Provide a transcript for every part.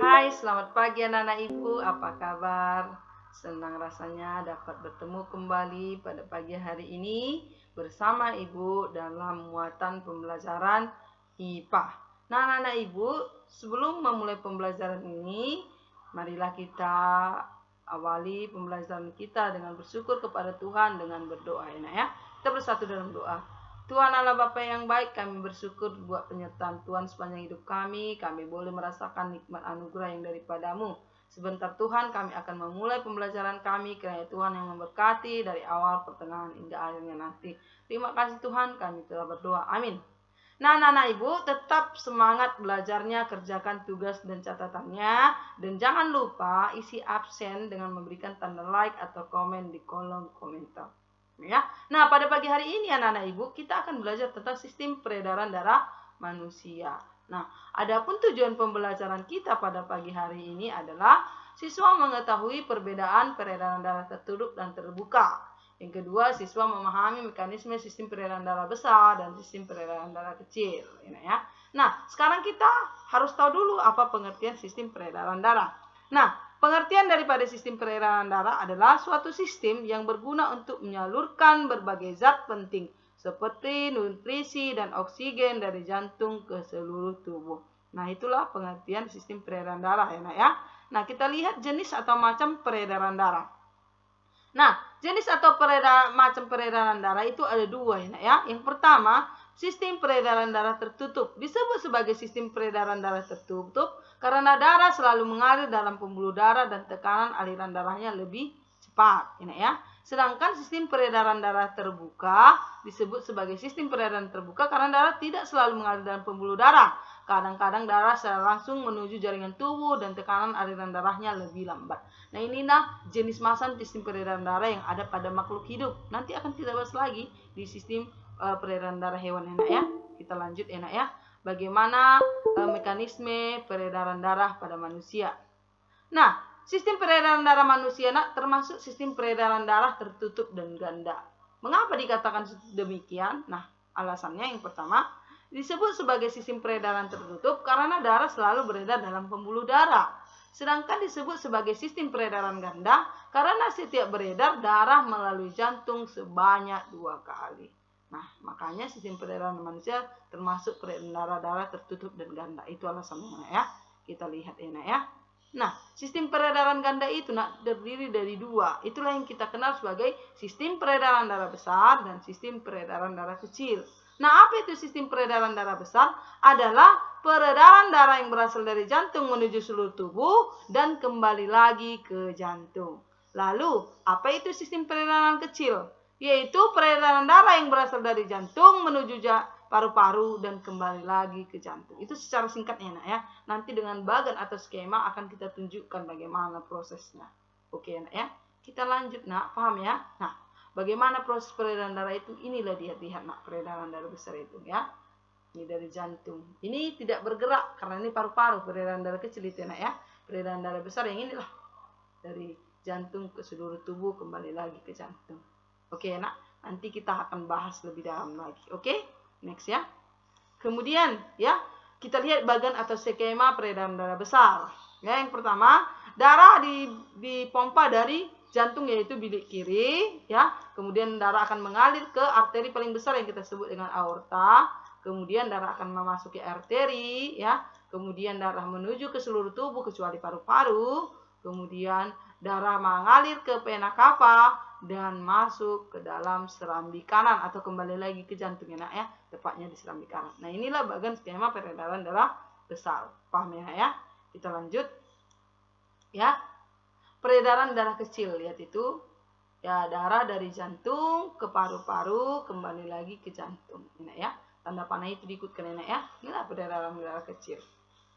Hai, selamat pagi anak-anak ibu, apa kabar? Senang rasanya dapat bertemu kembali pada pagi hari ini bersama ibu dalam muatan pembelajaran IPA. Nah, anak-anak ibu, sebelum memulai pembelajaran ini, marilah kita awali pembelajaran kita dengan bersyukur kepada Tuhan dengan berdoa ya. Kita bersatu dalam doa. Tuhan Allah Bapa yang baik, kami bersyukur buat penyertaan Tuhan sepanjang hidup kami. Kami boleh merasakan nikmat anugerah yang daripadamu. Sebentar Tuhan, kami akan memulai pembelajaran kami, kiranya Tuhan yang memberkati dari awal, pertengahan, hingga akhirnya nanti. Terima kasih Tuhan, kami telah berdoa. Amin. Nah, anak-anak ibu, tetap semangat belajarnya, kerjakan tugas dan catatannya. Dan jangan lupa isi absen dengan memberikan tanda like atau komen di kolom komentar. Ya. Nah, pada pagi hari ini anak-anak ibu, kita akan belajar tentang sistem peredaran darah manusia. Nah, adapun tujuan pembelajaran kita pada pagi hari ini adalah siswa mengetahui perbedaan peredaran darah tertutup dan terbuka. Yang kedua, siswa memahami mekanisme sistem peredaran darah besar dan sistem peredaran darah kecil. Ya. Nah, sekarang kita harus tahu dulu apa pengertian sistem peredaran darah. Nah, pengertian daripada sistem peredaran darah adalah suatu sistem yang berguna untuk menyalurkan berbagai zat penting seperti nutrisi dan oksigen dari jantung ke seluruh tubuh. Nah, itulah pengertian sistem peredaran darah ya. Nah, kita lihat jenis atau macam peredaran darah. Nah, jenis atau macam peredaran darah itu ada dua ya. Yang pertama, sistem peredaran darah tertutup. Disebut sebagai sistem peredaran darah tertutup karena darah selalu mengalir dalam pembuluh darah dan tekanan aliran darahnya lebih cepat ya. Sedangkan sistem peredaran darah terbuka disebut sebagai sistem peredaran terbuka karena darah tidak selalu mengalir dalam pembuluh darah. Kadang-kadang darah secara langsung menuju jaringan tubuh dan tekanan aliran darahnya lebih lambat. Nah, inilah jenis macam sistem peredaran darah yang ada pada makhluk hidup. Nanti akan kita bahas lagi di sistem peredaran darah hewan ya. Kita lanjut ya. Bagaimana mekanisme peredaran darah pada manusia. Nah, sistem peredaran darah manusia termasuk sistem peredaran darah tertutup dan ganda. Mengapa dikatakan demikian? Nah, alasannya yang pertama, disebut sebagai sistem peredaran tertutup karena darah selalu beredar dalam pembuluh darah. Sedangkan disebut sebagai sistem peredaran ganda karena setiap beredar darah melalui jantung sebanyak 2 kali. Nah, makanya sistem peredaran manusia termasuk peredaran darah tertutup dan ganda. Itu alasannya ya. Kita lihat ya. Nah, sistem peredaran ganda itu terdiri dari 2. Itulah yang kita kenal sebagai sistem peredaran darah besar dan sistem peredaran darah kecil. Nah, apa itu sistem peredaran darah besar? Adalah peredaran darah yang berasal dari jantung menuju seluruh tubuh dan kembali lagi ke jantung. Lalu, apa itu sistem peredaran kecil? Yaitu peredaran darah yang berasal dari jantung menuju paru-paru dan kembali lagi ke jantung. Itu secara singkatnya ya. Nanti dengan bagan atau skema akan kita tunjukkan bagaimana prosesnya. Oke ya. Kita lanjut paham ya? Nah, bagaimana proses peredaran darah itu? Inilah lihat peredaran darah besar itu ya. Ini dari jantung. Ini tidak bergerak karena ini paru-paru. Peredaran darah kecil itu ya. Peredaran darah besar yang inilah dari jantung ke seluruh tubuh kembali lagi ke jantung. Oke nanti kita akan bahas lebih dalam lagi. Oke, next ya. Kemudian ya kita lihat bagan atau skema peredaran darah besar. Ya, yang pertama darah dipompa dari jantung yaitu bilik kiri ya. Kemudian darah akan mengalir ke arteri paling besar yang kita sebut dengan aorta. Kemudian darah akan memasuki arteri ya. Kemudian darah menuju ke seluruh tubuh kecuali paru-paru. Kemudian darah mengalir ke vena cava dan masuk ke dalam serambi kanan atau kembali lagi ke jantung ya, tepatnya di serambi kanan. Nah, inilah bagian skema peredaran darah besar. Paham ya? Kita lanjut. Ya. Peredaran darah kecil, lihat itu. Ya, darah dari jantung ke paru-paru kembali lagi ke jantung. Ini ya. Tanda panah itu diikutkan ya. Inilah peredaran darah kecil.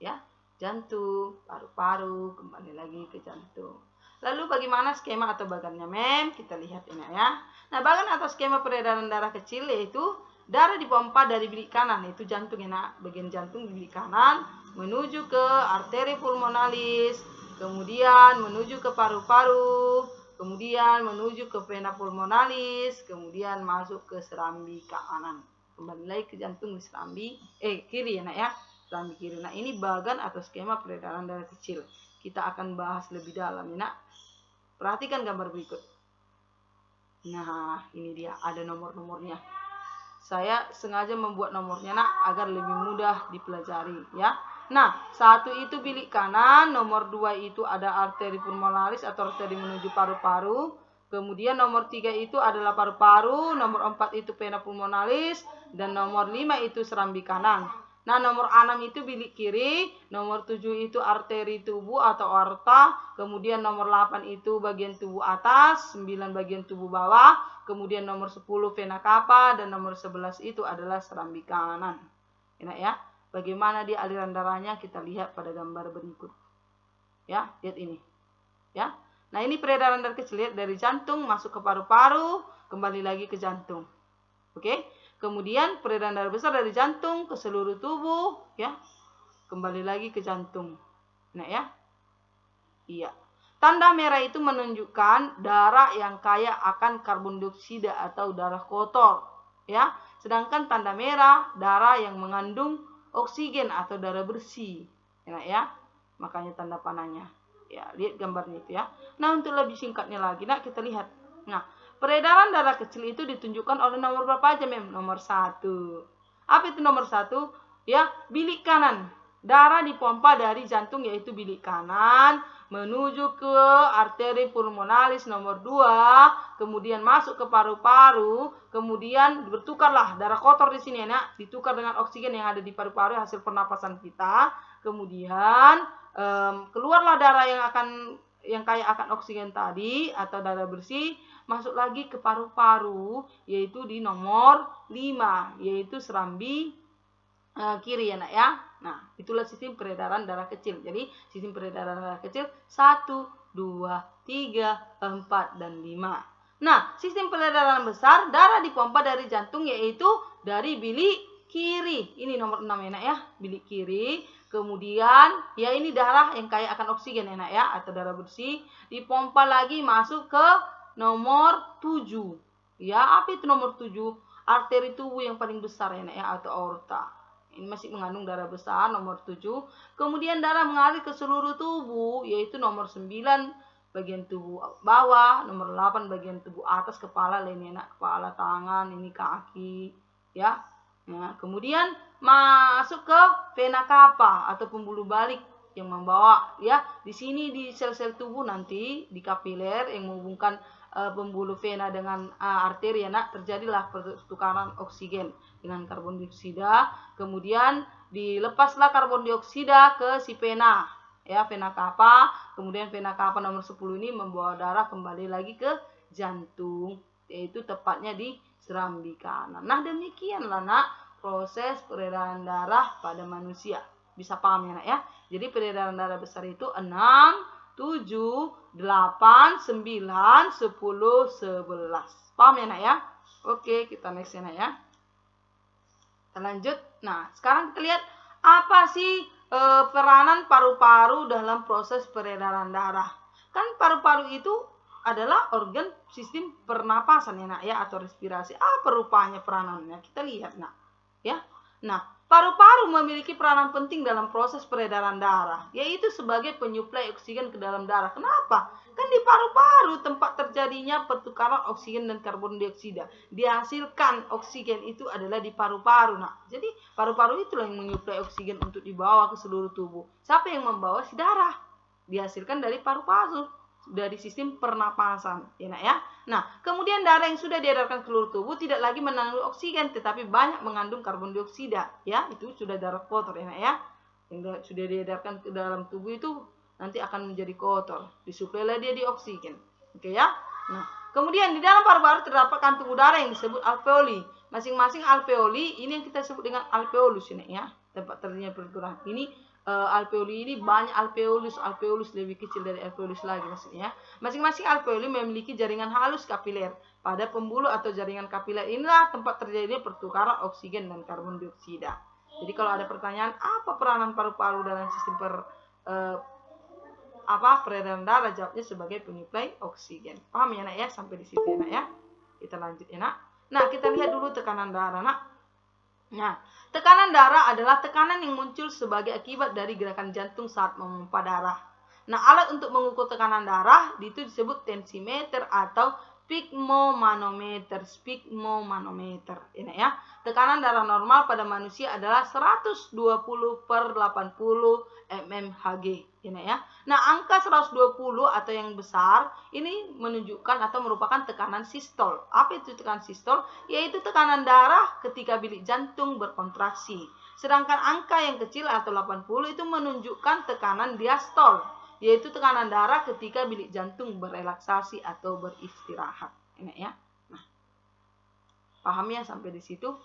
Ya. Jantung, paru-paru kembali lagi ke jantung. Lalu bagaimana skema atau bagannya Kita lihat ini ya. Nah, bagan atau skema peredaran darah kecil yaitu darah dipompa dari bilik kanan, yaitu jantung bagian jantung di bilik kanan menuju ke arteri pulmonalis, kemudian menuju ke paru-paru, kemudian menuju ke vena pulmonalis, kemudian masuk ke serambi kanan. Kembali lagi ke jantung di serambi kiri ya. serambi kiri. Nah, ini bagan atau skema peredaran darah kecil. Kita akan bahas lebih dalam ya nak. Perhatikan gambar berikut. Nah, ini dia ada nomor-nomornya. Saya sengaja membuat nomornya nak agar lebih mudah dipelajari ya. Nah, 1 itu bilik kanan, nomor 2 itu ada arteri pulmonalis atau arteri menuju paru-paru. Kemudian nomor 3 itu adalah paru-paru, nomor 4 itu vena pulmonalis, dan nomor 5 itu serambi kanan. Nah, nomor 6 itu bilik kiri, nomor 7 itu arteri tubuh atau aorta, kemudian nomor 8 itu bagian tubuh atas, 9 bagian tubuh bawah, kemudian nomor 10 vena cava, dan nomor 11 itu adalah serambi kanan. Enak ya? Bagaimana dia aliran darahnya kita lihat pada gambar berikut. Ya, lihat ini. Ya. Nah, ini peredaran darah kecil, lihat dari jantung masuk ke paru-paru, kembali lagi ke jantung. Oke? Kemudian peredaran darah besar dari jantung ke seluruh tubuh, ya. Kembali lagi ke jantung. Nah, ya. Iya. Tanda merah itu menunjukkan darah yang kaya akan karbon dioksida atau darah kotor, ya. Sedangkan tanda merah darah yang mengandung oksigen atau darah bersih. Enak ya? Makanya tanda panahnya. Ya, lihat gambarnya itu ya. Nah, untuk lebih singkatnya lagi, nah kita lihat. Nah, peredaran darah kecil itu ditunjukkan oleh nomor berapa aja, Mem? Nomor 1. Apa itu nomor 1? Ya, bilik kanan. Darah dipompa dari jantung yaitu bilik kanan menuju ke arteri pulmonalis nomor 2, kemudian masuk ke paru-paru, kemudian bertukarlah darah kotor di sini ya, ditukar dengan oksigen yang ada di paru-paru hasil pernapasan kita. Kemudian keluarlah darah yang kaya akan oksigen tadi atau darah bersih, masuk lagi ke paru-paru yaitu di nomor 5 yaitu serambi kiri ya nak ya. Nah, itulah sistem peredaran darah kecil. Jadi sistem peredaran darah kecil 1, 2, 3, 4, dan 5. Nah, sistem peredaran besar darah dipompa dari jantung yaitu dari bilik kiri. Ini nomor 6 ya nak ya, bilik kiri. Kemudian ya ini darah yang kaya akan oksigen ya nak ya, atau darah bersih, dipompa lagi masuk ke nomor 7. Ya, apa itu nomor 7? Arteri tubuh yang paling besar ya nak ya, atau aorta. Ini masih mengandung darah besar nomor 7. Kemudian darah mengalir ke seluruh tubuh yaitu nomor 9 bagian tubuh bawah, nomor 8 bagian tubuh atas, kepala, kepala, tangan, ini kaki ya. Nah, kemudian masuk ke vena cava atau pembuluh balik yang membawa ya. Di sini di sel-sel tubuh nanti di kapiler yang menghubungkan pembuluh vena dengan arteri ya nak, terjadilah pertukaran oksigen dengan karbon dioksida. Kemudian dilepaslah karbon dioksida ke si vena ya, vena cava. Kemudian vena cava nomor 10 ini membawa darah kembali lagi ke jantung, yaitu tepatnya di serambi kanan. Nah, demikianlah nak proses peredaran darah pada manusia. Bisa paham ya nak ya? Jadi peredaran darah besar itu 6, 7, 8, 9, 10, 11. Paham ya nak ya? Oke, kita next ya nak ya. Kita lanjut. Nah, sekarang kita lihat apa sih peranan paru-paru dalam proses peredaran darah. Kan paru-paru itu adalah organ sistem pernapasan ya nak ya, atau respirasi. Apa rupanya peranannya? Kita lihat nak ya. Nah, paru-paru memiliki peranan penting dalam proses peredaran darah, yaitu sebagai penyuplai oksigen ke dalam darah. Kenapa? Kan di paru-paru tempat terjadinya pertukaran oksigen dan karbon dioksida. Dihasilkan oksigen itu adalah di paru-paru. Nah, jadi paru-paru itulah yang menyuplai oksigen untuk dibawa ke seluruh tubuh. Siapa yang membawa? Si darah. Dihasilkan dari paru-paru, dari sistem pernapasan ya nak ya. Nah, kemudian darah yang sudah diedarkan ke seluruh tubuh tidak lagi mengandung oksigen tetapi banyak mengandung karbon dioksida ya. Itu sudah darah kotor ya nak ya. Yang sudah diedarkan ke dalam tubuh itu nanti akan menjadi kotor, disuplailah dia di oksigen. Oke ya. Nah, kemudian di dalam paru-paru terdapat kantung udara yang disebut alveoli. Masing-masing alveoli ini yang kita sebut dengan alveolus ini ya, tempat terjadinya pertukaran. Ini alveoli ini banyak alveolus lebih kecil dari alveolus lagi maksudnya. Masing-masing alveoli memiliki jaringan halus kapiler. Pada pembuluh atau jaringan kapiler inilah tempat terjadinya pertukaran oksigen dan karbon dioksida. Jadi kalau ada pertanyaan apa peranan paru-paru dalam sistem peredaran darah, jawabnya sebagai penyuplai oksigen. Paham ya nak ya, sampai di situ ya nak ya. Kita lanjut ya nak. Nah, kita lihat dulu tekanan darah nak. Nah, tekanan darah adalah tekanan yang muncul sebagai akibat dari gerakan jantung saat memompa darah. Nah, alat untuk mengukur tekanan darah itu disebut tensimeter atau sphygmomanometer. Ini ya. Tekanan darah normal pada manusia adalah 120/80 mmHg. Ini ya. Nah, angka 120 atau yang besar ini menunjukkan atau merupakan tekanan sistol. Apa itu tekanan sistol? Yaitu tekanan darah ketika bilik jantung berkontraksi. Sedangkan angka yang kecil atau 80 itu menunjukkan tekanan diastol, yaitu tekanan darah ketika bilik jantung berelaksasi atau beristirahat. Ini ya. Nah, paham ya sampai di situ?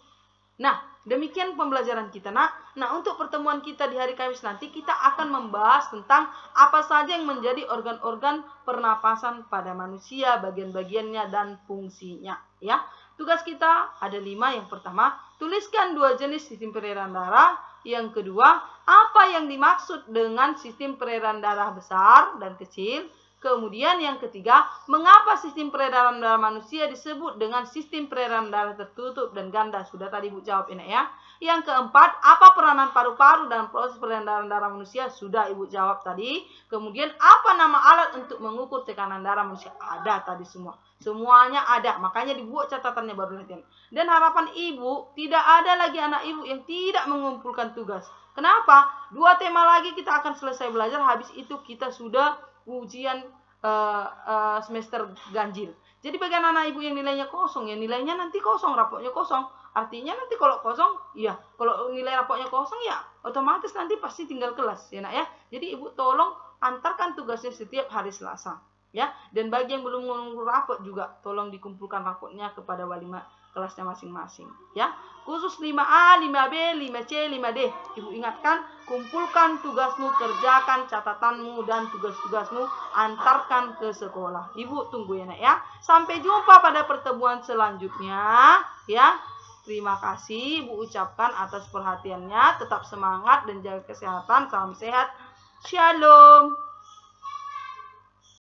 Nah, demikian pembelajaran kita, Nak. Nah, untuk pertemuan kita di hari Kamis nanti, kita akan membahas tentang apa saja yang menjadi organ-organ pernapasan pada manusia, bagian-bagiannya, dan fungsinya. Ya, tugas kita ada 5. Yang pertama, tuliskan 2 jenis sistem peredaran darah. Yang kedua, apa yang dimaksud dengan sistem peredaran darah besar dan kecil. Kemudian yang ketiga, mengapa sistem peredaran darah manusia disebut dengan sistem peredaran darah tertutup dan ganda? Sudah tadi Ibu jawab ini ya. Yang keempat, apa peranan paru-paru dalam proses peredaran darah manusia? Sudah Ibu jawab tadi. Kemudian apa nama alat untuk mengukur tekanan darah manusia? Ada tadi semua. Semuanya ada, makanya dibuat catatannya baru latihan. Dan harapan Ibu, tidak ada lagi anak Ibu yang tidak mengumpulkan tugas. Kenapa? 2 tema lagi kita akan selesai belajar, habis itu kita sudah ujian semester ganjil. Jadi bagi anak ibu yang nilainya kosong, ya nilainya nanti kosong, rapotnya kosong. Artinya nanti kalau kosong, ya kalau nilai rapotnya kosong ya otomatis nanti pasti tinggal kelas, ya Nak ya. Jadi ibu tolong antarkan tugasnya setiap hari Selasa, ya. Dan bagi yang belum mengumpul rapot juga tolong dikumpulkan rapotnya kepada wali kelasnya masing-masing, ya. Khusus 5A, 5B, 5C, 5D. Ibu ingatkan, kumpulkan tugasmu, kerjakan catatanmu dan tugas-tugasmu, antarkan ke sekolah. Ibu tunggu ya Nak ya. Sampai jumpa pada pertemuan selanjutnya, ya. Terima kasih Ibu ucapkan atas perhatiannya. Tetap semangat dan jaga kesehatan. Salam sehat. Shalom.